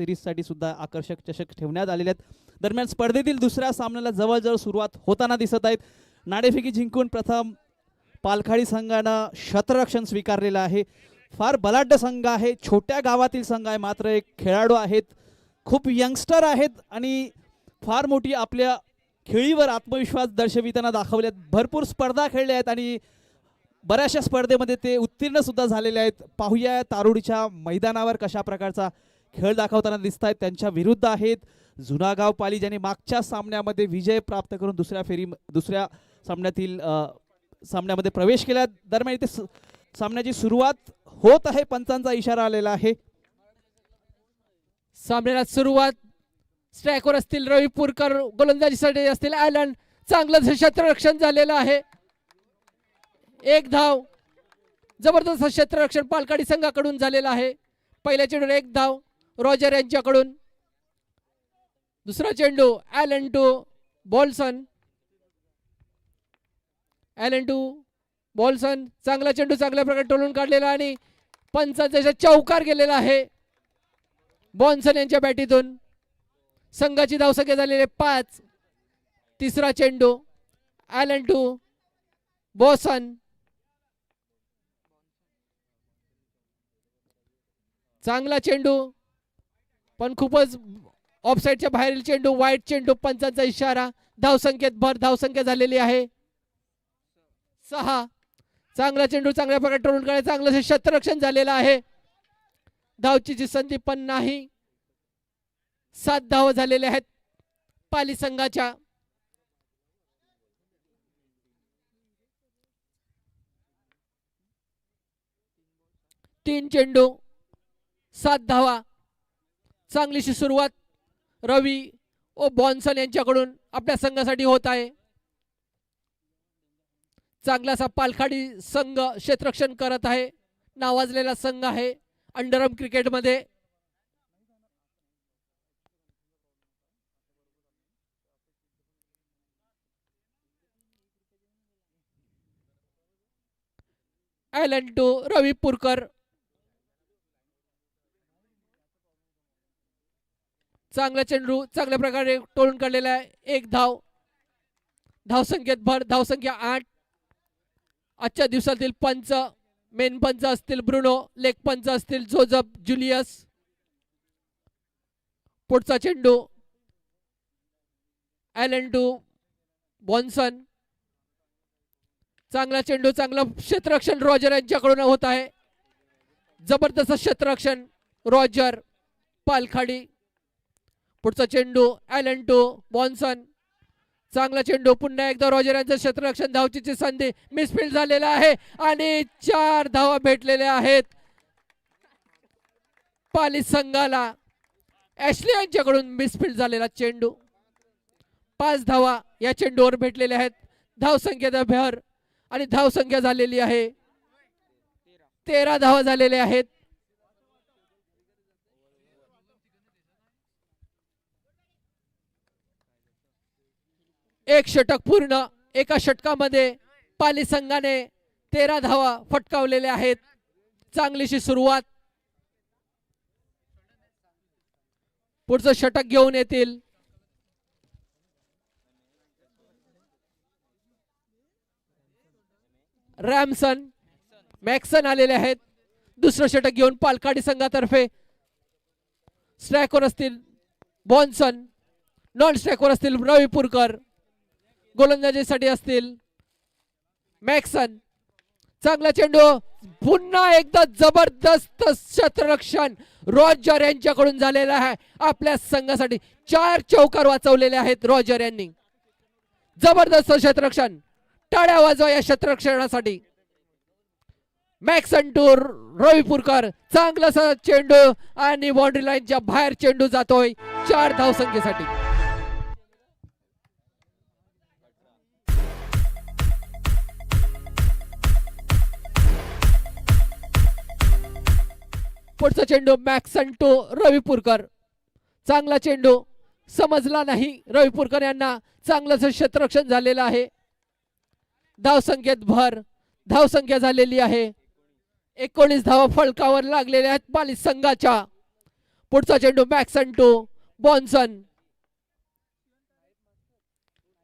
सिरीजसाठी सुद्धा आकर्षक चषक ठेवण्यात आलेले आहेत। दरम्यान स्पर्धेतील दुसऱ्या सामन्याला जवळजवळ सुरुवात होताना दिसत आहेत। नाणेफेकी जिंकून प्रथम पालखाडी संघानं क्षेत्ररक्षण स्वीकारलेलं आहे। फार बलाढ्य संघ आहे, छोट्या गावातील संघ आहे, मात्र एक खेळाडू आहेत, खूप यंगस्टर आहेत आणि फार मोठी आपल्या खेळीवर आत्मविश्वास दर्शविताना दाखवल्यात। भरपूर स्पर्धा खेळल्या आहेत आणि बऱ्याचशा स्पर्धेमध्ये ते उत्तीर्ण सुद्धा झालेले आहेत। पाहूया तारुडीच्या मैदानावर कशा प्रकारचा खेळ दाखवताना दिसत आहेत। त्यांच्या विरुद्ध आहेत जुनागाव पाली, ज्यांनी मागच्या सामन्यामध्ये विजय प्राप्त करून दुसऱ्या सामन्यामध्ये प्रवेश केला। दरम्यान इथे सामन्याची सुरुवात होत आहे, पंचांचा इशारा आलेला आहे। सामन्याला सुरुवात स्ट्रायकर असतील रवी पुरकर, गोलंदाजीसाठी असतील ॲलन, चांगलं क्षेत्ररक्षण झालेलं आहे। एक धाव, जबरदस्त क्षेत्ररक्षण पालखाडी संघाकडून झालेलं आहे। पहिल्या चेंडूवर एक धाव रॉजर यांच्याकडून। दुसरा चेंडू ॲलन टू बॉल्सन, ॲलन टू बॉल्सन, चांगला चेंडू चांगल्या प्रकारे टोलून काढलेला आणि पंचांचा चौकार गेलेला आहे बॉन्सन यांच्या बॅटीतून। संघाची धावसंख्या झालेली 5। तिसरा चेंडू ॲलन टू बॉसन, चांगला चेंडू पण खूपच ऑफसाईडच्या बाहेरील चेंडू, वाईट चेंडू, पंचांचा इशारा। धावसंख्येत भर, धावसंख्या झालेली आहे 6। चांगला चेंडू चांगल्या प्रकारे टोलून काढले, चांगलं क्षेत्ररक्षण झालेलं आहे। धावची संधी पण नाही। 7 धावा झालेल्या आहेत पाली संघाच्या। तीन चेंडू 7 धावा। चांगलीशी सुरुवात रवी ओ बॉन्सन यांच्याकडून आपल्या संघासाठी होत आहे। चांगलासा पालखाडी संघ क्षेत्ररक्षण करत आहे, नावाजलेला संघ आहे अंडरआर्म क्रिकेटमध्ये। ॲलन टू रवी पुरकर, चांगला चेंडू चांगल्या प्रकारे टोलून काढलेला आहे। एक धाव, धावसंख्येत भर, धावसंख्या 8। आजच्या दिवसातील पंच, मेन पंच असतील ब्रुनो, लेग पंच असतील जोझफ जुलियस। पुढचा चेंडू ॲलन टू बॉन्सन, चांगला चेंडू चांगलं क्षेत्ररक्षण रॉजर यांच्याकडून होत आहे। जबरदस्त क्षेत्ररक्षण रॉजर पालखाडी। पुढचा चेंडू ॲलन टू बॉन्सन, चांगला चेंडू, पुन्हा एकदा रॉजर यांचं क्षेत्ररक्षण, धावचीची संधी, मिसफील्ड झालेला आहे आणि 4 धावा भेटलेल्या आहेत पाली संघाला। ॲशली यांच्याकडून मिसफील्ड झालेला चेंडू। 5 धावा या चेंडूवर भेटलेल्या आहेत। धावसंख्येचा भर आणि धावसंख्या झालेली आहे 13 धावा झालेल्या आहेत। एक षटक पूर्ण, एका षटकामध्ये पाली संघाने 13 धावा फटकावलेल्या आहेत। चांगलीशी सुरुवात, पुढचं षटक घेऊन येतील रॅमसन, मॅक्सन आलेले आहेत। दुसरं षटक घेऊन पालखाडी संघातर्फे स्ट्रायकर असतील बॉन्सन, नॉन स्ट्रायकर असतील रवी पुरकर, गोलंदाजीसाठी असतील मॅक्सन। चांगला चेंडू, पुन्हा एकदा जबरदस्त क्षेत्ररक्षण रॉजर यांच्याकडून झालेला आहे। आपल्या संघासाठी 4 चौकार वाचवलेले आहेत रॉजर यांनी। जबरदस्त क्षेत्ररक्षण, टाळ्या वाजवा या क्षेत्ररक्षणासाठी। मॅक्सन टू रवी पुरकर, चांगलासा चेंडू आणि बाउंड्री लाईनच्या बाहेर चेंडू जातोय 4 धावसंख्येसाठी। पुढचा चेंडू मॅक्सन टू रवी पुरकर, चांगला चेंडू, समजला नाही रवी पुरकर यांना। चांगलं क्षेत्ररक्षण झालेलं आहे। धावसंख्येत भर, धावसंख्या झालेली आहे 19 धावा फलकावर लागलेल्या आहेत पाली संघाच्या। पुढचा चेंडू मॅक्सन टू बॉन्सन.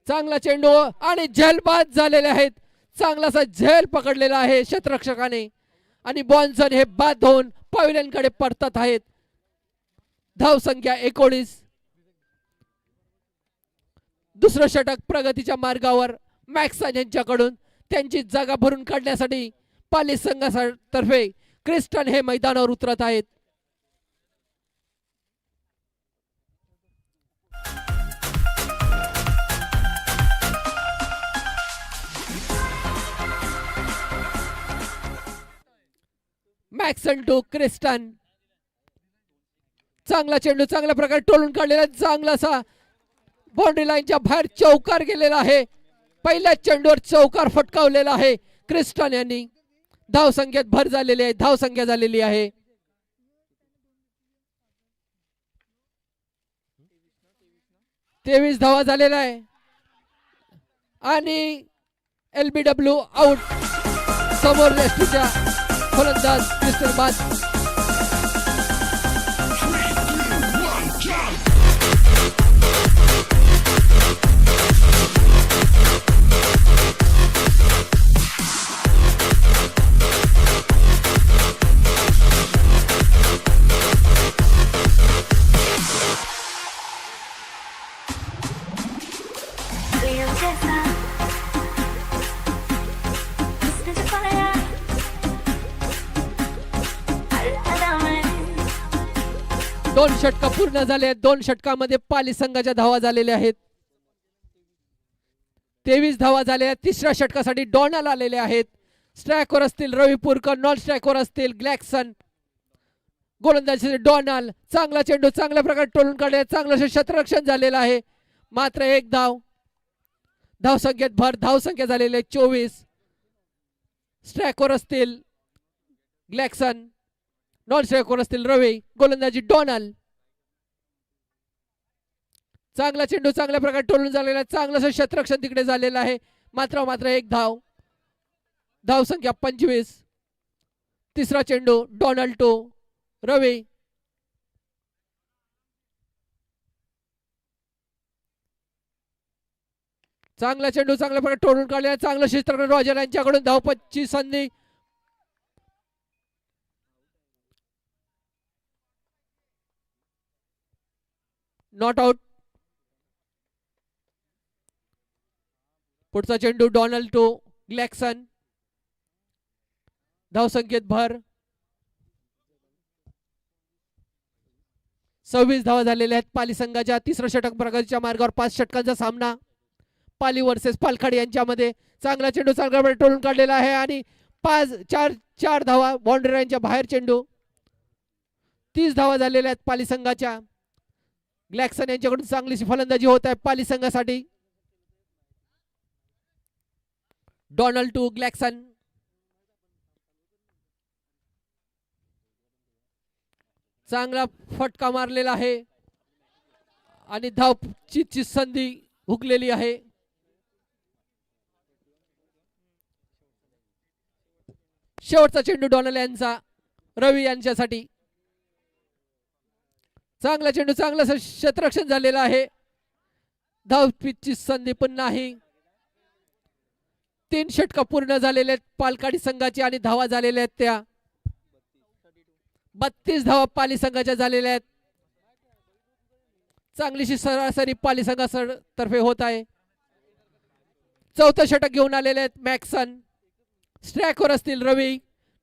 चांगला चेंडू आणि झेल बाद झालेले आहेत. चांगलासा झेल पकडलेला आहे क्षेत्ररक्षकाने आणि बॉन्सन हे बाद होऊन पॅव्हिलियन कडे परतत आहेत. धाव संख्या 19. दुसरं षटक प्रगतीच्या मार्गावर मॅक्सन यांच्याकडून. त्यांची जागा भरून काढण्यासाठी पाली संघातर्फे क्रिस्टन हे मैदानावर उतरत आहेत. मॅक्सन टू क्रिस्टन. चांगला चेंडू चांगल्या प्रकारे टोलून काढलेला. चांगलासा बाउंड्री लाईनच्या बाहेर चौकार गेलेला आहे. पहिल्या चेंडूवर चौकार फटकावलेला आहे क्रिस्टन यांनी. धाव संख्येत भर झालेली आहे. धाव संख्या झालेली आहे 23 धावा झालेला आहे आणि LBW आउट. समोर एसटीच्या फलंदाज क्रिस्टन बाद. दोन षटक पूर्ण झाले आहेत. 2 षटकामध्ये पाली संघाच्या धावा झालेल्या आहेत. 23 धावा झाल्या. तिसऱ्या षटकासाठी डॉनल आलेले आहेत. स्ट्रायकवर असतील रविपुरकर, नॉन स्ट्रायकवर असतील ग्लॅक्सन. गोलंदाजीचे डॉनल. चांगला चेंडू चांगल्या प्रकारे टोलून काढले. चांगलं क्षेत्ररक्षण झालेलं आहे. मात्र 1 धाव. धाव संख्येत भर. धाव संख्या झालेली 24. स्ट्रायकवर असतील ग्लॅक्सन, नॉन स्ट्रायकवर असतील रवी. गोलंदाजी डॉनल. चांगला चेंडू चांगल्या प्रकारे टोलून झालेला. चांगलं क्षेत्ररक्षण तिकडे झालेलं आहे. मात्र 1 धाव. धाव संख्या 25. तिसरा चेंडू डॉनल टू रवी. चांगला चेंडू चांगल्या प्रकारे टोलून काढलेला. चांगलं क्षेत्ररक्षण रॉजर यांच्याकडून. धावपतची संधी. Not out. पुढचा चेंडू डॉनल टू ग्लॅक्सन. धाव संख्येत भर. 26 धावा झालेल्या आहेत पाली संघाच्या. तिसरं षटक प्रगतीच्या मार्गावर. 5 षटकांचा सामना पाली वर्सेस पालखाडी यांच्यामध्ये. चांगला चेंडू चांगल्या टोलून काढलेला आहे आणि 4 धावा बाउंड्री लाईनच्या बाहेर चेंडू. 30 धावा झालेल्या आहेत पाली संघाच्या. ग्लॅक्सन यांच्याकडून चांगलीशी फलंदाजी होत आहे पाली संघासाठी. डॉनल टू ग्लॅक्सन. चांगला फटका मारलेला आहे आणि धावची संधी हुकलेली आहे. शेवटचा चेंडू डॉनल यांचा रवी यांच्यासाठी. चांगला चेंडू चांगलं क्षेत्ररक्षण झालेलं आहे. धाव पिचची संधी पण नाही. 3 षटक पूर्ण झालेले आहेत पालखाडी संघाचे आणि धावा झालेल्या आहेत त्या 32 धावा पाली संघाच्या झालेल्या आहेत. चांगलीशी सरासरी पाली संघातर्फे होत आहे. चौथं षटक घेऊन आलेले आहेत मॅक्सन. स्ट्रायकवर असतील रवी,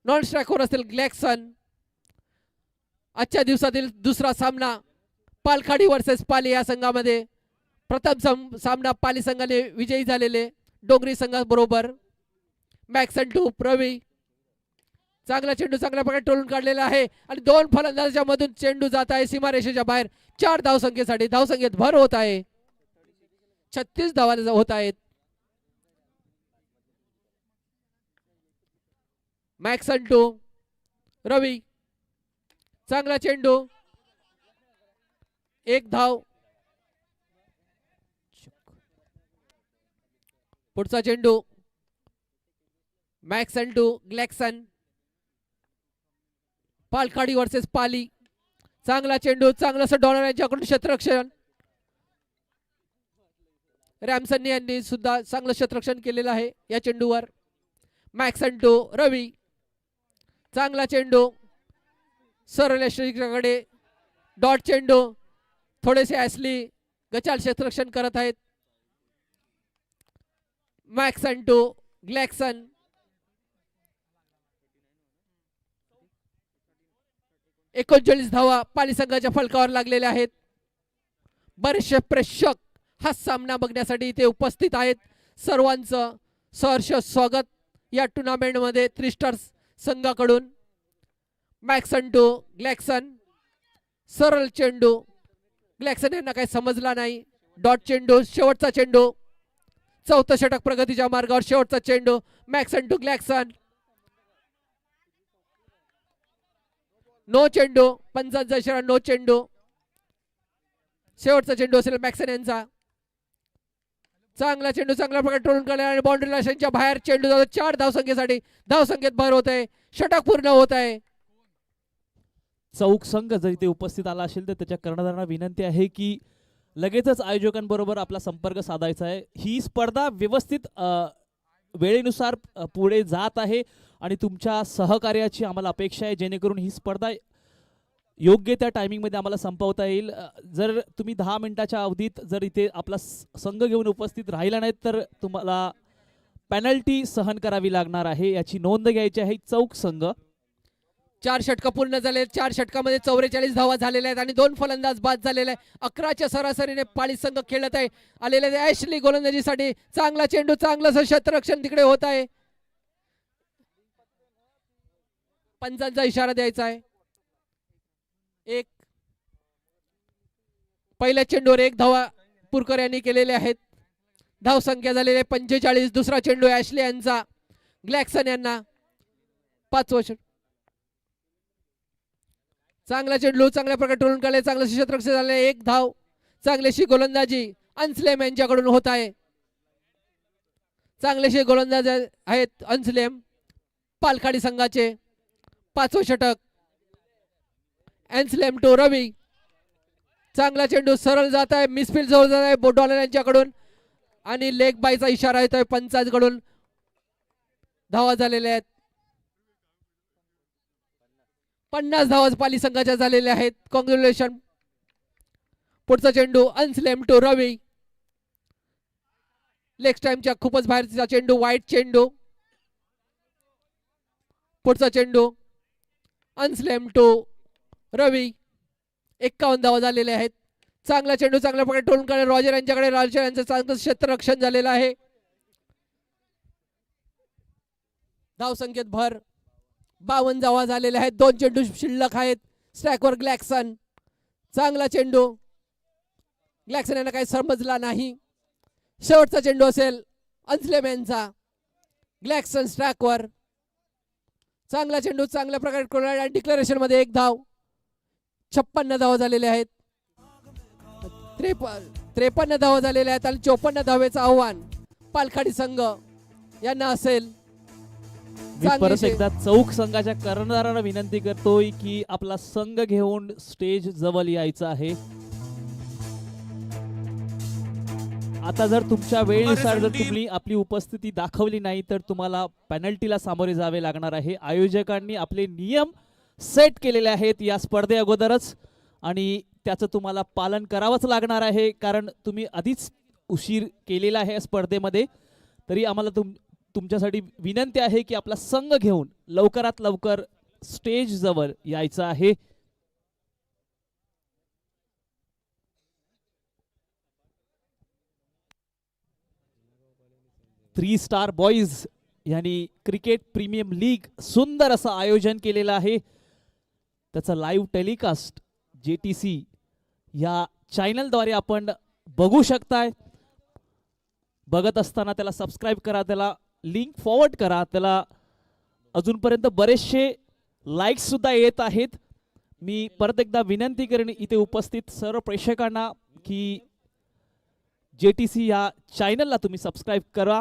नॉन स्ट्रायकवर असतील ग्लॅक्सन. आजच्या दिवसातील दुसरा सामना पालखाडी वर्सेस पाली या संघामध्ये. प्रथम सामना पाली संघाने विजयी झालेले डोंगरी संघाबरोबर. मॅक्सन टू रवी. चांगला चेंडू चांगल्या प्रकारे टोलून काढलेला आहे आणि 2 फलंदाजांच्या मधून चेंडू जात आहे सीमारेषेच्या बाहेर. 4 धावसंख्येसाठी. धावसंख्येत भर होत आहे. 36 धावा होत आहेत. मॅक्सन टू रवी. चांगला चेंडू. 1 धाव. पुढचा चेंडू मॅक्सन टू ग्लॅक्सन. पालखाडी वर्सेस पाली. चांगला चेंडू, चांगलं असं डॉलर यांच्याकडून क्षेत्ररक्षण. रॅमसन यांनी सुद्धा चांगलं क्षेत्ररक्षण केलेलं आहे या चेंडूवर. मॅक्सन टू रवी, चांगला चेंडू सरळ यष्टीकडे. डॉट चेंडू, थोडेसे ॲसली गचाल क्षेत्ररक्षण करत आहेत. मॅक्सन टू ग्लॅक्सन, 39 धावा पाली संघाच्या फलकावर लागलेल्या आहेत. बरेचसे प्रेक्षक हा सामना बघण्यासाठी इथे उपस्थित आहेत. सर्वांचं सहर्ष स्वागत या टुर्नामेंटमध्ये थ्री स्टार्स संघाकडून. मॅक्सन टू ग्लॅक्सन, सरळ चेंडू, ग्लॅक्सन यांना काही समजला नाही. डॉट चेंडू, शेवटचा चेंडू, चौथं षटक प्रगतीच्या मार्गावर. शेवटचा चेंडू मॅक्सन टू ग्लॅक्सन, नो चेंडू, पंचांचा इशारा, नो चेंडू. शेवटचा चेंडू असेल मॅक्सन यांचा. चांगला चेंडू चांगल्या प्रकारे टोळून काढला आणि बाउंड्री लाईनच्या बाहेर चेंडू जातो. 4 धावसंख्येसाठी धावसंख्येत भर होत आहे. षटक पूर्ण होत आहे. चौक संघ जर इथे उपस्थित आला असेल तर त्याच्या कर्णधारांना विनंती आहे की लगेचच आयोजकांबरोबर आपला संपर्क साधायचा आहे. ही स्पर्धा व्यवस्थित वेळेनुसार पुढे जात आहे आणि तुमच्या सहकार्याची आम्हाला अपेक्षा आहे जेणेकरून ही स्पर्धा योग्य त्या टायमिंगमध्ये आम्हाला संपवता येईल. जर तुम्ही 10 मिनिटाच्या अवधीत जर इथे आपला संघ घेऊन उपस्थित राहिला नाहीत तर तुम्हाला पेनल्टी सहन करावी लागणार आहे, याची नोंद घ्यायची आहे. चौक संघ 4 षटकं पूर्ण झाले. 4 षटकामध्ये 44 धावा झालेल्या आहेत आणि 2 फलंदाज बाद झालेले आहे. 11च्या सरासरीने पाली संघ खेळत आहे. आलेले ॲशली गोलंदाजीसाठी चांगला चेंडू, चांगलं क्षेत्ररक्षण तिकडे होत आहे. पंचांचा इशारा द्यायचा आहे. एक पहिल्या चेंडूवर 1 धावा पुरकर यांनी केलेले आहेत. धाव संख्या झालेली आहे 45. दुसरा चेंडू ॲशली यांचा, ग्लॅक्सन यांना 5वं षटक. चांगला चेंडू चांगल्या प्रकारे टोळून काढले, चांगलं क्षेत्ररक्षण झाले. 1 धाव, चांगलीशी गोलंदाजी अन्सलेम यांच्याकडून होत आहे. चांगलेशी गोलंदाज आहेत अन्सलेम पालखाडी संघाचे. 5वं षटक अन्सलेम टू रवी, चांगला चेंडू सरळ जात आहे, मिसफील्ड जवळ जात आहे डॉलर यांच्याकडून आणि लेग बायचा इशारा येतोय पंचांकडून. धावा झालेल्या आहेत 50 धावा पाली संघाच्या झालेल्या आहेत. कॉंग्रॅच्युलेशन. पुढचा चेंडू अन्सलेम टू रवी, लेग टाइमच्या खूपच बाहेरचा चेंडू, वाईट चेंडू. पुढचा चेंडू अन्सलेम टू रवी, 51 धावा झालेल्या आहेत. चांगला चेंडू चांगल्या प्रकारे टोळून काढले रॉजर यांच्याकडे. रॉजर यांचं चांगलं क्षेत्ररक्षण झालेलं आहे. धाव संख्येत भर, 52 धावा झालेल्या आहेत. 2 चेंडू शिल्लक आहेत. स्ट्रायकवर ग्लॅक्सन, चांगला चेंडू, ग्लॅक्सन यांना काही समजला नाही. शेवटचा चेंडू असेल अन्सलेम यांचा, ग्लॅक्सन स्ट्रायकवर. चांगला चेंडू चांगल्या प्रकारे डिक्लेरेशन मध्ये 1 धाव. 56 धावा झालेल्या आहेत. 53 धावा झालेल्या आहेत आणि 54 धावेचं आव्हान पालखाडी संघ यांना असेल. मी परत एकदा चौक संघाच्या कर्णधारांना विनंती करतोय की आपला संघ घेऊन स्टेज जवळ यायचं आहे. आता जर तुमच्या वेळेनुसार जर तुम्ही आपली उपस्थिती दाखवली नाही तर तुम्हाला पेनल्टीला सामोरे जावे लागणार आहे. आयोजकांनी आपले नियम सेट केलेले आहेत या स्पर्धे अगोदरच आणि त्याचं तुम्हाला पालन करावंच लागणार आहे, कारण तुम्ही आधीच उशीर केलेला आहे स्पर्धेमध्ये. तरी आम्हाला तुमच्यासाठी विनंती आहे की आपला संघ घेऊन लवकरात लवकर स्टेज जवळ यायचं आहे. थ्री स्टार बॉईज यांनी क्रिकेट प्रीमियम लीग सुंदर असं आयोजन केलेलं आहे. त्याचं लाईव्ह टेलिकास्ट JTC या चॅनलद्वारे आपण बघू शकताय. बघत असताना त्याला सबस्क्राईब करा, त्याला लिंक फॉरवर्ड करा. त्याला अजूनपर्यंत बरेचसे लाईक्स सुद्धा येत आहेत. मी परत एकदा विनंती करेन इथे उपस्थित सर्व प्रेक्षकांना की JTC या चॅनलला तुम्ही सबस्क्राईब करा,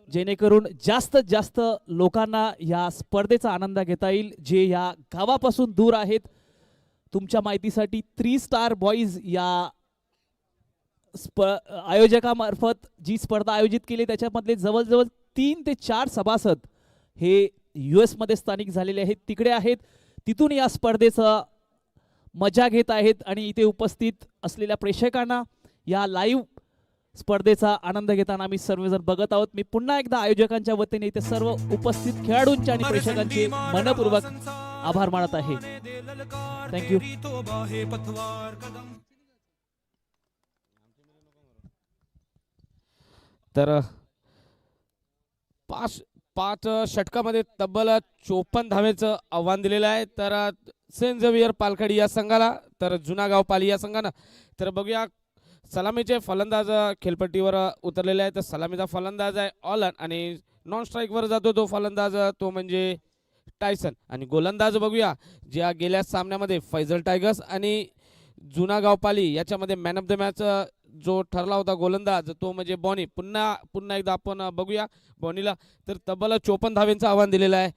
जेणेकरून जास्तीत जास्त लोकांना या स्पर्धेचा आनंद घेता येईल जे या गावापासून दूर आहेत. तुमच्या माहितीसाठी 3 स्टार बॉईज या आयोजकामार्फत जी स्पर्धा आयोजित केली त्याच्यामधले जवळजवळ 3 ते 4 सभासद हे US मध्ये स्थानिक झालेले आहेत, तिकडे आहेत. तिथून या स्पर्धेचा मजा घेत आहेत आणि इथे उपस्थित असलेल्या प्रेक्षकांना या लाईव्ह स्पर्धेचा आनंद घेताना आम्ही सर्वजण बघत आहोत. मी पुन्हा एकदा आयोजकांच्या वतीने इथे सर्व उपस्थित खेळाडूंचे आणि प्रेक्षकांचे मनपूर्वक आभार मानत आहे. थँक्यू. तर पाच षटकामध्ये तब्बल 54 धावेचं आव्हान दिलेलं आहे. तर सेंट झेवियर पालखडी या संघाला, तर जुनागाव पाली या संघानं. तर बघूया सलामीचे फलंदाज खेळपट्टीवर उतरलेले आहे. तर सलामीचा फलंदाज आहे ऑलन आणि नॉन स्ट्राईकवर जातो तो फलंदाज, तो म्हणजे टायसन. आणि गोलंदाज बघूया ज्या गेल्या सामन्यामध्ये फैजल टायगर्स आणि जुनागाव पाली याच्यामध्ये मॅन ऑफ द मॅच जो ठरला होता गोलंदाज, तो म्हणजे बॉनी. पुन्हा एकदा आपण बघूया बॉनीला. तर तब्बल 54 धावेंचं आव्हान दिलेलं आहे.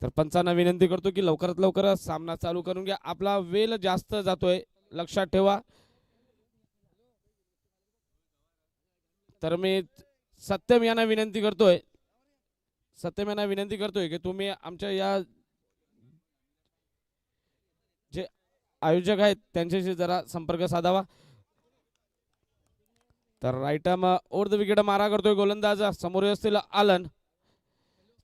तर पंचांना विनंती करतो की लवकरात लवकर सामना चालू करून घ्या, आपला वेळ जास्त जातोय, लक्षात ठेवा. तर मी सत्यम यांना विनंती करतोय की तुम्ही आमच्या या जे आयोजक आहेत त्यांच्याशी जरा संपर्क साधावा. तर right arm over the wicket मारा करतोय गोलंदाज. समोर असतील आलन.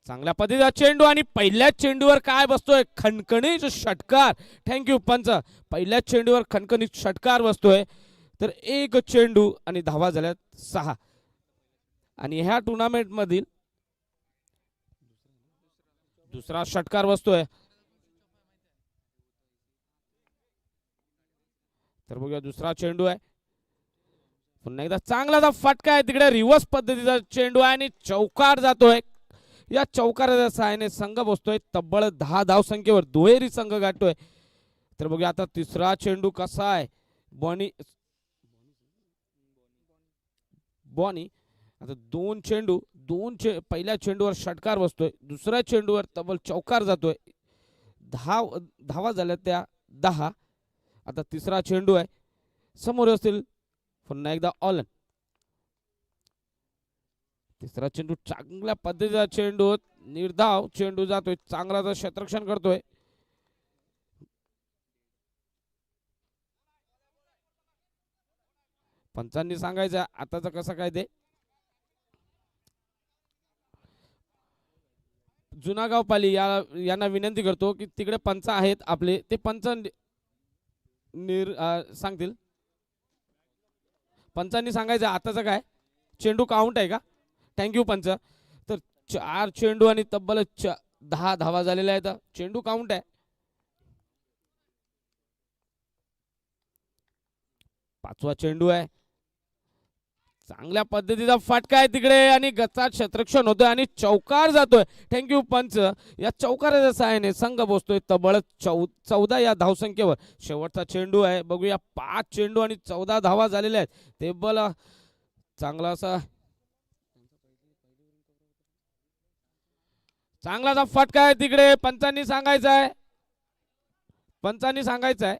चांगल्या पद्धतीचा चेंडू आणि पहिल्याच चेंडूवर काय बसतोय, खणखणीत षटकार. थँक्यू पंच. पहिल्याच चेंडूवर खणखणीत षटकार बसतोय. तर एक चेंडू आणि धावा झाल्यात 6. आणि ह्या टुर्नामेंट मधील दुसरा षटकार बसतोय. तर बघूया दुसरा चेंडू आहे. पुन्हा एकदा चांगला फटका आहे, तिकडे रिव्हर्स पद्धतीचा चेंडू आहे आणि चौकार जातोय. या चौकाराच्या सहाय्याने संघ बसतोय तब्बल 10 धावसंख्येवर, दुहेरी संघ गाठतोय. तर बघूया आता तिसरा चेंडू कसा आहे. बॉनी आता पहिल्या चेंडूवर षटकार बसतोय, दुसऱ्या चेंडूवर तब्बल चौकार जातोय. धावा झाल्या त्या 10. आता तिसरा चेंडू आहे, समोर असतील पुन्हा एकदा ऑलन. तिसरा चेंडू चांगल्या पद्धतीचा चेंडू, निर्धाव चेंडू जातोय, चांगला क्षेत्ररक्षण करतोय. पंचांनी सांगायचं आताच कसं काय ते. जुनागाव पाली यांना विनंती करतो की तिकडे पंच आहेत आपले, ते पंच सांगतील. पंचांनी सांगायचं आताच काय चेंडू काउंट आहे का. थँक्यू पंच. तर 4 चेंडू आणि तब्बल 10 धावा झालेल्या आहेत. चेंडू काउंट आहे. 5वा चेंडू आहे. चांगल्या पद्धतीचा फटका आहे तिकडे आणि गच्चा क्षेत्ररक्षण होतोय आणि चौकार जातोय. थँक्यू पंच. या चौकाराच्या सहाय्याने संघ बसतोय तब्बल 14 या धावसंख्येवर. शेवटचा चेंडू आहे. बघूया 5 चेंडू आणि 14 धावा झालेल्या आहेत. टेबल चांगला असा चांगलासा फटका आहे तिकडे. पंचांनी सांगायचं आहे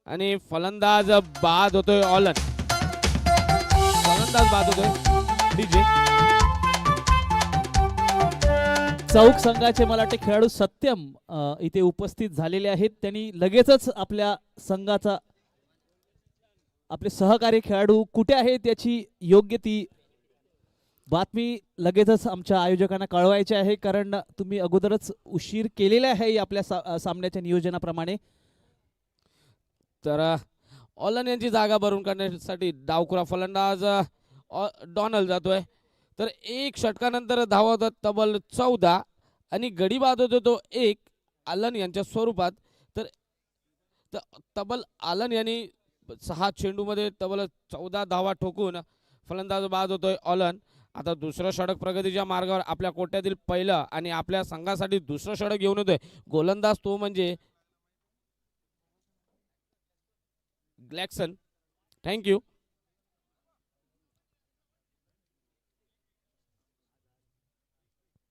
आणि फलंदाज बाद होतोय ऑलन. डीजे चौक संघाचे मला वाटते खेळाडू सत्यम इथे उपस्थित झालेले आहेत. त्यांनी लगेचच आपल्या संघाचा आपले सहकारी खेळाडू कुठे आहेत याची योग्य ती बातमी लगेचच आमच्या आयोजकांना कळवायची आहे, कारण तुम्ही अगोदरच उशीर केलेला आहे आपल्या सामन्याच्या नियोजनाप्रमाणे. तर ऑलन यांची जागा भरून काढण्यासाठी डावखुरा फलंदाज डॉनल जातोय. तर एक षटकानंतर धावा होतात तब्बल 14 आणि गडी बाद होतो तो 1 आलन यांच्या स्वरूपात. तर तब्बल आलन यांनी 6 चेंडूमध्ये तब्बल 14 धावा ठोकून फलंदाज बाद होतोय ऑलन. आता दुसरं षटक प्रगतीच्या मार्गावर, आपल्या कोट्यातील पहिलं आणि आपल्या संघासाठी दुसरं षटक घेऊन येतोय गोलंदाज, तो म्हणजे ग्लॅक्सन. थँक्यू.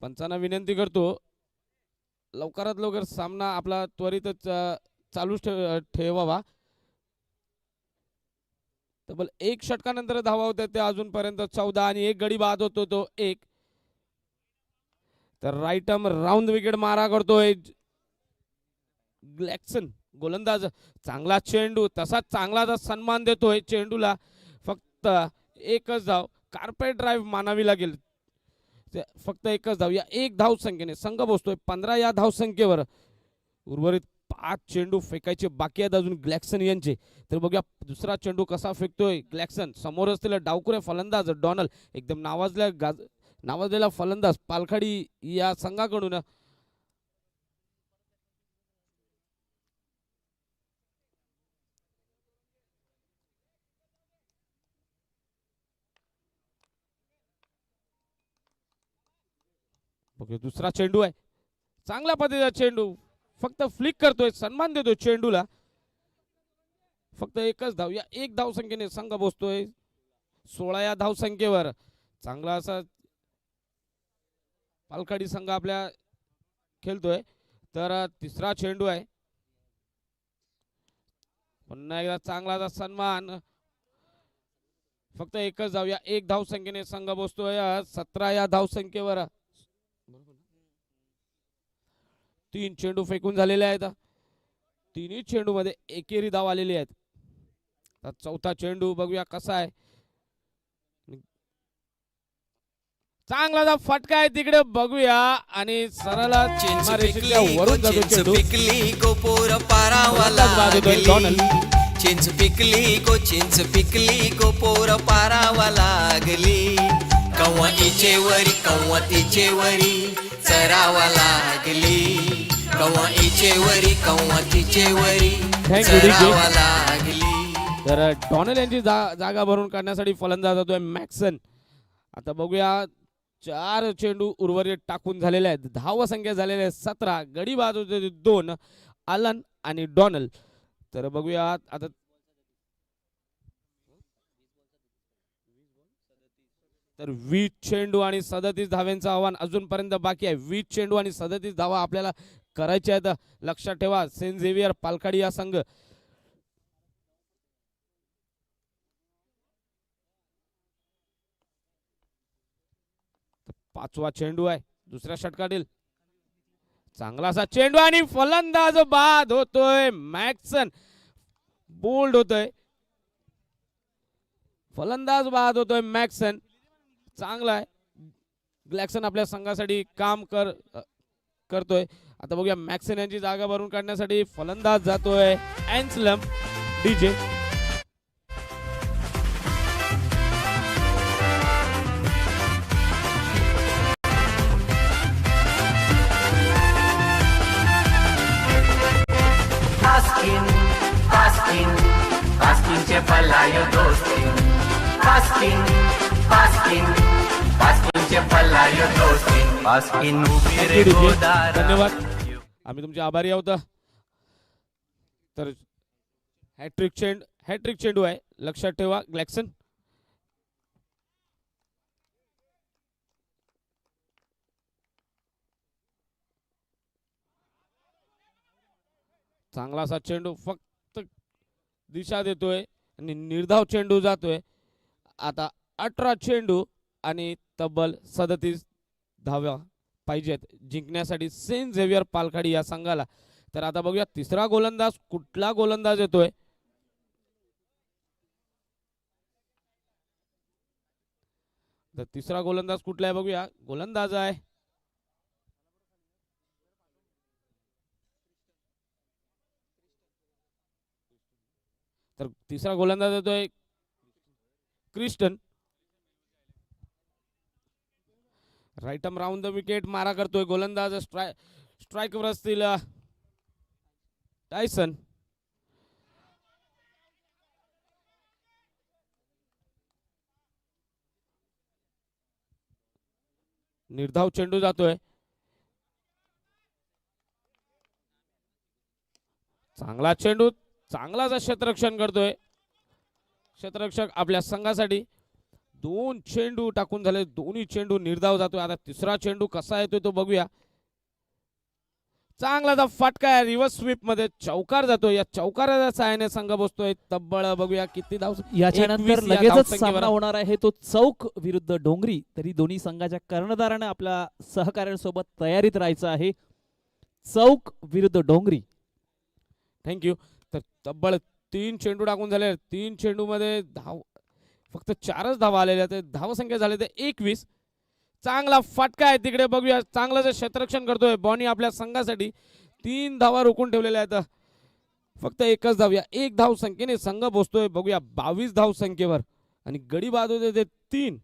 पंचांना विनंती करतो लवकरात लवकर सामना आपला त्वरितच चालूच ठेवावा. तब्बल 1 षटकानंतर धावा होत्या ते अजूनपर्यंत 14 आणि 1 गडी बाद होतो तो 1. तर राईट आर्म राऊंड विकेट मारा करतोय ग्लॅक्सन गोलंदाज. चांगला चेंडू, तसाच चांगला सन्मान देतोय चेंडूला. फक्त एकच धाव, कार्पेट ड्राईव्ह मानावी लागेल. फक्त एकच धाव, या 1 धाव संख्येने संघ बसतोय 15 या धाव संख्येवर. उर्वरित 5 चेंडू फेकायचे बाकी आहेत अजून ग्लॅक्सन यांचे. तर बघूया दुसरा चेंडू कसा फेकतोय ग्लॅक्सन. समोर असलेला डावकुरे फलंदाज डॉनल, एकदम नावाजलेला फलंदाज पालखाडी या संघाकडून. बघूया दुसरा चेंडू आहे, चांगल्या पद्धतीचा चेंडू, फक्त फ्लिक करतोय, सन्मान देतोय चेंडूला. फक्त एकच धाव, या 1 धाव संख्येने संघ बसतोय 16 या धाव संख्येवर. चांगला असा पालखाडी संघ आपल्या खेळतोय. तर तिसरा चेंडू आहे, पुन्हा एकदा चांगला असा सन्मान. फक्त एकच धाव, या 1 धाव संख्येने संघ बसतोय 17 या धाव संख्येवर. 3 चेंडू फेकून झालेले आहेत. तिन्ही चेंडू मध्ये एकेरी धाव आलेली आहेत. तर चौथा चेंडू बघूया कसा आहे. चांगला फटका आहे तिकडे बघूया आणि सरळ सीमारेषेच्या वरून जातो चेंडू. डॉनल चिंच पिकली को पोर पारावा लागली. कव्वा तिचे वरी चरावा लागली. कव्वा तिचे वरी चरावा लागली. तर डॉनल यांची जागा भरून काढण्यासाठी फलंदाज जातोय मॅक्सन. आता बघूया 4 चेंडू उर्वरित टाकून झालेले आहेत. धाव संख्या झालेल्या आहेत 17. गडी बाद होते 2 अलन आणि डॉनल. तर बघूया आता तर 20 चेंडू आणि 37 धाव्यांचं आव्हान अजूनपर्यंत बाकी आहे. 20 चेंडू आणि 37 धावा आपल्याला करायच्या आहेत. लक्षात ठेवा सेंट झेवियर पालखाडी या संघ. पाचवा चेंडू आहे दुसऱ्या षटकातील. चांगला असा चेंडू आणि फलंदाज बाद होतोय. मॅक्सन बोल्ड होतोय, फलंदाज बाद होतोय मॅक्सन. चांगला आहे, ग्लॅक्सन आपल्या संघासाठी काम करतोय. आता बघूया मॅक्सन यांची जागा भरून काढण्यासाठी फलंदाज जातोय अँसलम डीजे. पास्किनचे पल्लायो दोस्ती. पास्किनचे पल्लायो दोस्ती. पास्किन उभी गोदारा. धन्यवाद, आम्ही तुमचे आभारी आहोत. तर हॅट्रिक चेंडू आहे, लक्षात ठेवा ग्लॅक्सन. चांगला असा चेंडू, फक्त दिशा देतोय आणि निर्धाव चेंडू जातोय. आता 18 चेंडू आणि तब्बल 37 धावा पाहिजेत जिंकण्यासाठी सेंट झेवियर पालखाडी या संघाला. तर आता बघूया तिसरा गोलंदाज कुठला गोलंदाज येतोय. तर तिसरा गोलंदाज कुठला आहे बघूया. गोलंदाज आहे तर तिसरा गोलंदाज येतोय Christian. Right arm round the wicket मारा करतोय गोलंदाज. स्ट्राईकवर असतील टायसन. निर्धाव चेंडू जातोय. चांगला चेंडू, चांगलाच क्षेत्ररक्षण करतोय क्षेत्ररक्षक आपल्या संघासाठी. 2 चेंडू टाकून झाले, दोन्ही चेंडू निर्धाव जातोय. आता तिसरा चेंडू कसा येतोय तो बघूया. चांगला फटका आहे रिव्हर्स स्वीप मध्ये चौकार जातोय. या चौकाराच्या सहाय्याने संघ बसतोय. तब्बल बघूया किती धाव. याच्यानंतर 21 या लगेचच धावसंख्येवर. सामना होणार आहे तो चौक विरुद्ध डोंगरी. तरी दोन्ही संघाच्या कर्णधाराने आपल्या सहकाऱ्यांसोबत तयारीत राहायचं आहे. चौक विरुद्ध डोंगरी. थँक्यू. तर तब्बल 3 चेंडू टाकून झाले. 3 चेंडू मध्ये धाव फक्त 4च धावा आलेल्या. ते धावसंख्या झाले ते 21. चांगला फटका आहे तिकडे बघूया. चांगलं जे क्षेत्ररक्षण करतोय बॉनी आपल्या संघासाठी. 3 धावा रोखून ठेवलेल्या आहेत. फक्त एकच धाव. या एक धाव संख्येने संघ बसतोय बघूया 22 धाव संख्येवर. आणि गडी बाद होते ते 3.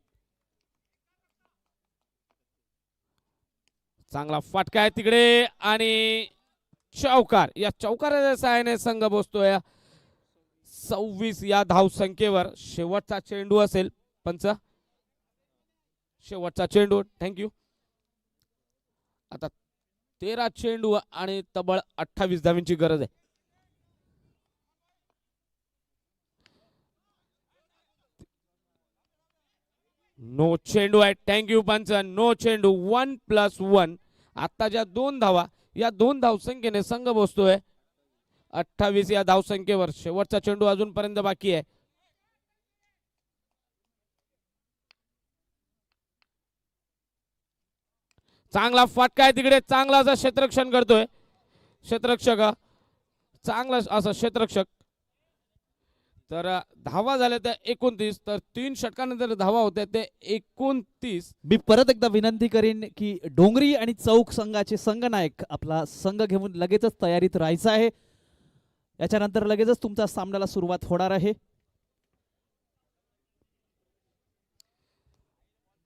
चांगला फटका आहे तिकडे आणि चौकार. या चौकाराच्या सहाय्याने संघ बसतोय 26 या धाव संख्येवर. शेवटचा चेंडू असेल पंच. शेवटचा चेंडू. थँक्यू. आता 13 चेंडू आणि तब्बल 28 धावींची गरज आहे. नो चेंडू आहे. थँक्यू पंच. नो चेंडू. 1+1. आत्ताच्या 2 धावा. या 2 धावसंख्येने संघ बसतोय 28 या धावसंख्येवर. शेवटचा चेंडू अजूनपर्यंत बाकी आहे. चांगला फटका आहे तिकडे. चांगला असं क्षेत्ररक्षण करतोय क्षेत्ररक्षक. चांगला असं क्षेत्ररक्षक. तर धावा झाल्या त्या 29. तर 3 षटकानंतर धावा होत्या ते 29. मी परत एकदा विनंती करीन की डोंगरी आणि चौक संघाचे संघनायक आपला संघ घेऊन लगेचच तयारीत राहायचं आहे. याच्यानंतर लगेचच तुमच्या सामन्याला सुरुवात होणार आहे.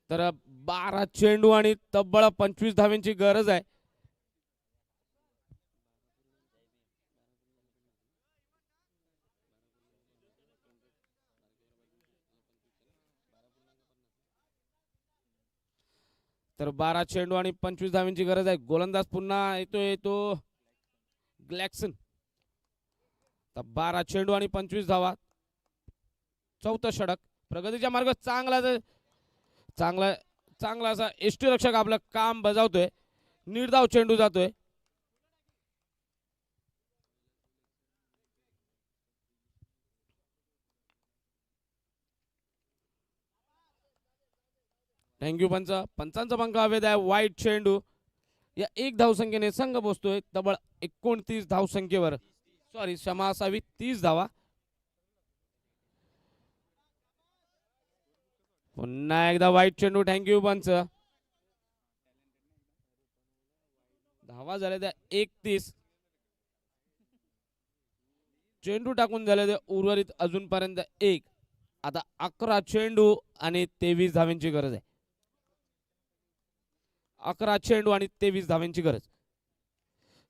तर 12 चेंडू आणि तब्बल 25 धाव्यांची गरज आहे. तर 12 चेंडू आणि 25 धाव्यांची गरज आहे. गोलंदाज पुन्हा येतोय तो ग्लॅक्सन. तर 12 चेंडू आणि 25 धावा. चौथं षटक. प्रगतीच्या मार्ग. चांगला असा यष्टीरक्षक आपलं काम बजावतोय. निर्धाव चेंडू जातोय. थँक्यू पंच. पंचांचा पंख हवेत आहे. वाईट चेंडू. या एक धावसंख्येने संघ बसतोय तब्बल 29 धावसंख्येवर. सॉरी क्षमा असावी 30 धावा. पुन्हा एकदा वाईट चेंडू. थँक्यू पंच. धावा झाल्या त्या 31. चेंडू टाकून झाले ते उर्वरित अजूनपर्यंत 1. आता 11 चेंडू आणि 23 धाव्यांची गरज आहे. 11 चेंडू आणि 23 धाव्यांची गरज.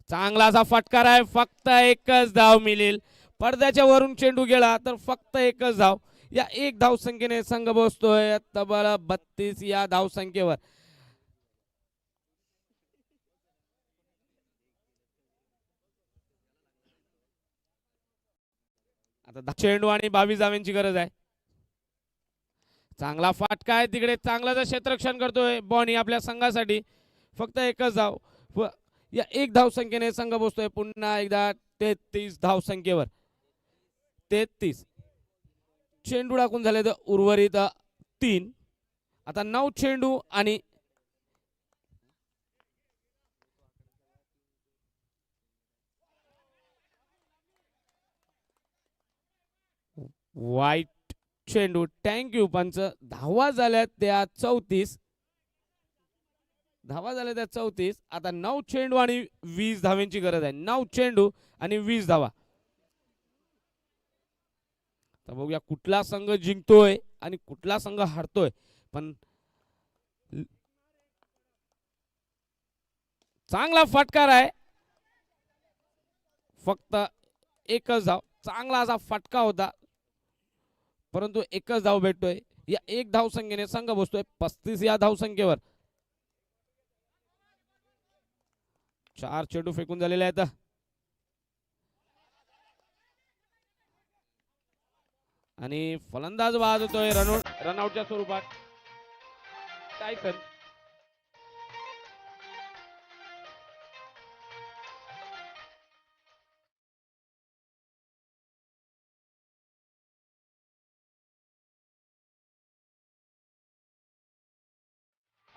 चांगला असा फटकार आहे. फक्त एकच धाव मिळेल. पडद्याच्या वरून चेंडू गेला तर फक्त एकच धाव. या एक धाव संख्येने संघ बसतोय तब्बल 32 या धाव संख्येवर. आता चेंडू आणि 22 धाव्यांची गरज आहे. चांगला फाटका आहे तिकडे. चांगला क्षेत्ररक्षण करतोय बॉनी आपल्या संघासाठी. फक्त एकच धाव. या एक धाव संख्येने संघ बसतोय पुन्हा एकदा 33 धाव संख्येवर. 33 चेंडू टाकून झाले तर उर्वरित 3. आता 9 चेंडू आणि वाईट चेंडू. थँक्यू पंच. धावा झाल्या त्या 34. धावा झाल्या त्या 34. आता 9 चेंडू आणि 20 धाव्यांची गरज आहे. 9 चेंडू आणि 20 धावा. तर बघूया कुठला संघ जिंकतोय आणि कुठला संघ हरतोय. पण चांगला फटकार आहे. फक्त एकच धाव. चांगला असा फटका होता परंतु एकच धाव भेटतोय. या एक धाव संख्येने संघ बसतोय 35 या धाव संख्येवर. 4 चेंडू फेकून झालेले आहेत. आणि फलंदाज बाद होतोय रनआउटच्या स्वरूपात. टायसन.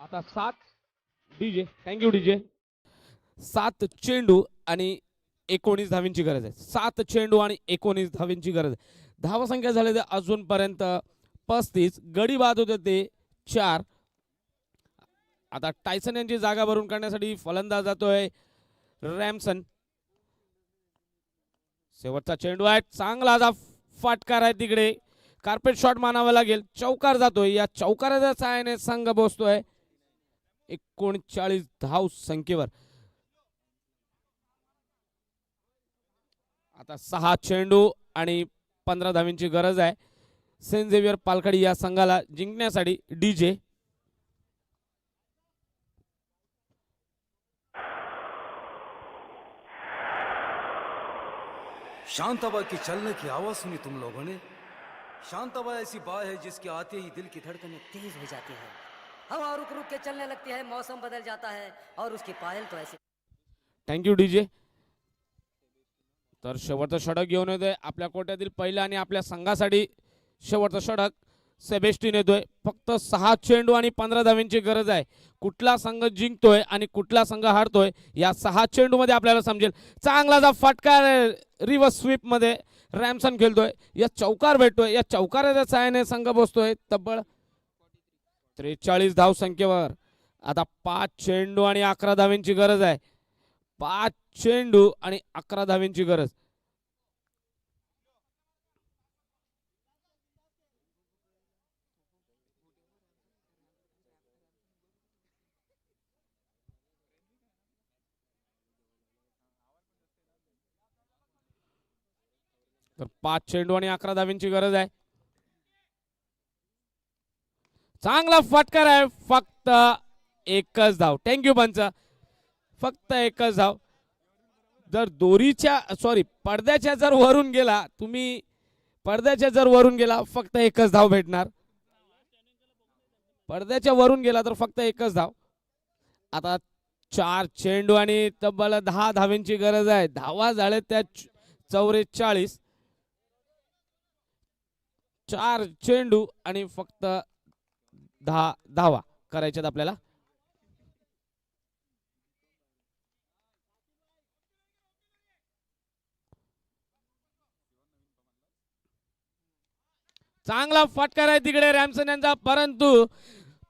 आता 7 डीजे, थँक्यू डीजे. 7 चेंडू आणि 19 धावींची गरज आहे. 7 चेंडू आणि 19 धावींची गरज आहे. धावा संख्या झाले ते अजूनपर्यंत 35. गडी बाद होते ते 4. आता टायसन यांची जागा भरून काढण्यासाठी फलंदाज जातोय रॅमसन. शेवटचा चेंडू आहे, चांगला असा फाटकार आहे तिकडे, कार्पेट शॉट मानावा लागेल. चौकार जातोय, या चौकाराच्या सहाय्याने संघ पोहोचतोय 39 धाव संख्येवर. आता 6 चेंडू आणि 15 धावींची गरज आहे सेंट झेवियर पालखडी या संघाला जिंकण्यासाठी. डीजे शांताबाई की चलने की आवाज सुनी तुम लोगों ने? शांताबाई ऐसी बात है जिसके आते ही दिल की धड़कनें तेज हो जाती है, हवा रुक रुक के चलने लगती है, मौसम बदल जाता है और उसकी पायल तो ऐसे. Thank you DJ. तर शेवटचं षटक घेऊन येतोय आपल्या कोट्यातील पहिला आणि आपल्या संघासाठी शेवटचं षटक सेबेस्टिन येतोय. फक्त 6 चेंडू आणि 15 धावींची गरज आहे. कुठला संघ जिंकतोय आणि कुठला संघ हारतोय या 6 चेंडू मध्ये आपल्याला समजेल. चांगला फटका रिव्हर्स स्वीप मध्ये रॅमसन खेळतोय, या चौकार भेटतोय, या चौकाराच्या सहाय्याने संघ बसतोय तब्बल 43 धाव संख्येवर. आता 5 चेंडू आणि 11 धावींची गरज आहे. 5 चेंडू आणि 11 धावींची गरज. तर 5 चेंडू आणि 11 धावींची गरज आहे. चांगला फटकार आहे, फक्त एकच धाव. थँक्यू पंच. फक्त एकच धाव. जर दोरीच्या पडद्याच्या जर वरून गेला, तुम्ही पडद्याच्या जर वरून गेला फक्त एकच धाव भेटणार. पडद्याच्या वरून गेला तर फक्त एकच धाव. आता 4 चेंडू आणि तब्बल 10 धावींची गरज आहे. धावा झाले त्या 44. 4 चेंडू आणि फक्त 10 धावा करायच्यात आपल्याला. चांगला फटकार आहे तिकडे रॅमसन यांचा, परंतु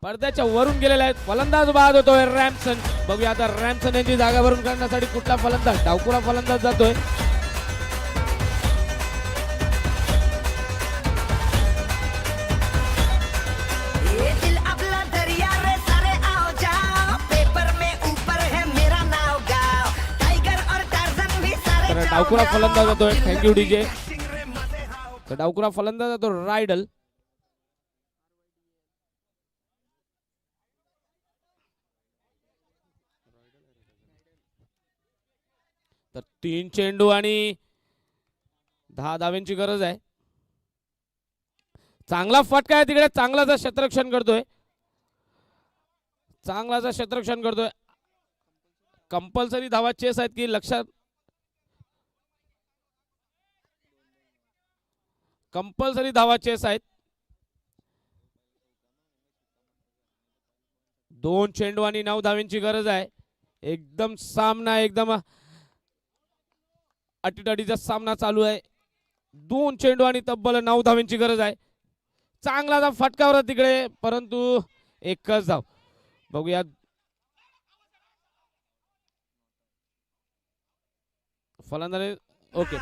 पडद्याच्या वरून गेलेला आहे. फलंदाज बाद होतोय रॅमसन. बघूया आता रॅमसन यांची जागा भरून काढण्यासाठी कुठला फलंदाज. डावकुरा फलंदाज जातोय. डावकुरा फलंदाज जातोय. Thank you DJ. तर डावकुरा फलंदाज जातो रायडल. तर 3 चेंडू आणि 10 धाव्यांची गरज आहे. चांगला फटका आहे तिकडे, चांगलाच क्षेत्ररक्षण करतोय. चांगलाच क्षेत्ररक्षण करतोय. कंपल्सरी धावा चेस आहेत की लक्षात. कंपल्सरी धावा चेस आहेत. 2 चेंडू आणि 9 धावींची गरज आहे. एकदम सामना, एकदम अटीतटीचा सामना चालू आहे. 2 चेंडू आणि तब्बल 9 धावींची गरज आहे. चांगला फटका होता तिकडे, परंतु एकच धाव. बघूया फलंदाज. ओके,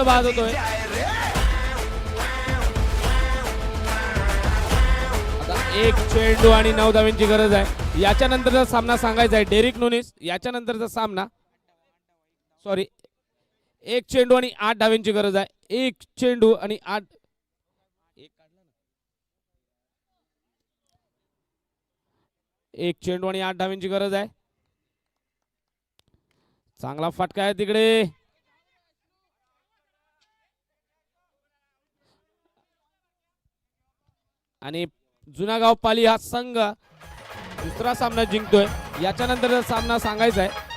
बाद होतोय. आता 1 चेंडू आणि 9 धावींची गरज आहे. याच्या नंतरचा सामना सांगायचा आहे डेरिक नुनीस. याच्या नंतरचा सामना 1 चेंडू आणि 8 धावींची गरज आहे. 1 चेंडू आणि 8 1 चेंडू आणि 8 धावींची गरज आहे. चांगला फटका आहे तिकडे. आणि जुनागाव पाली हा संघ दुसरा सामना जिंकतोय. याच्या नंतर सामना सांगायचा आहे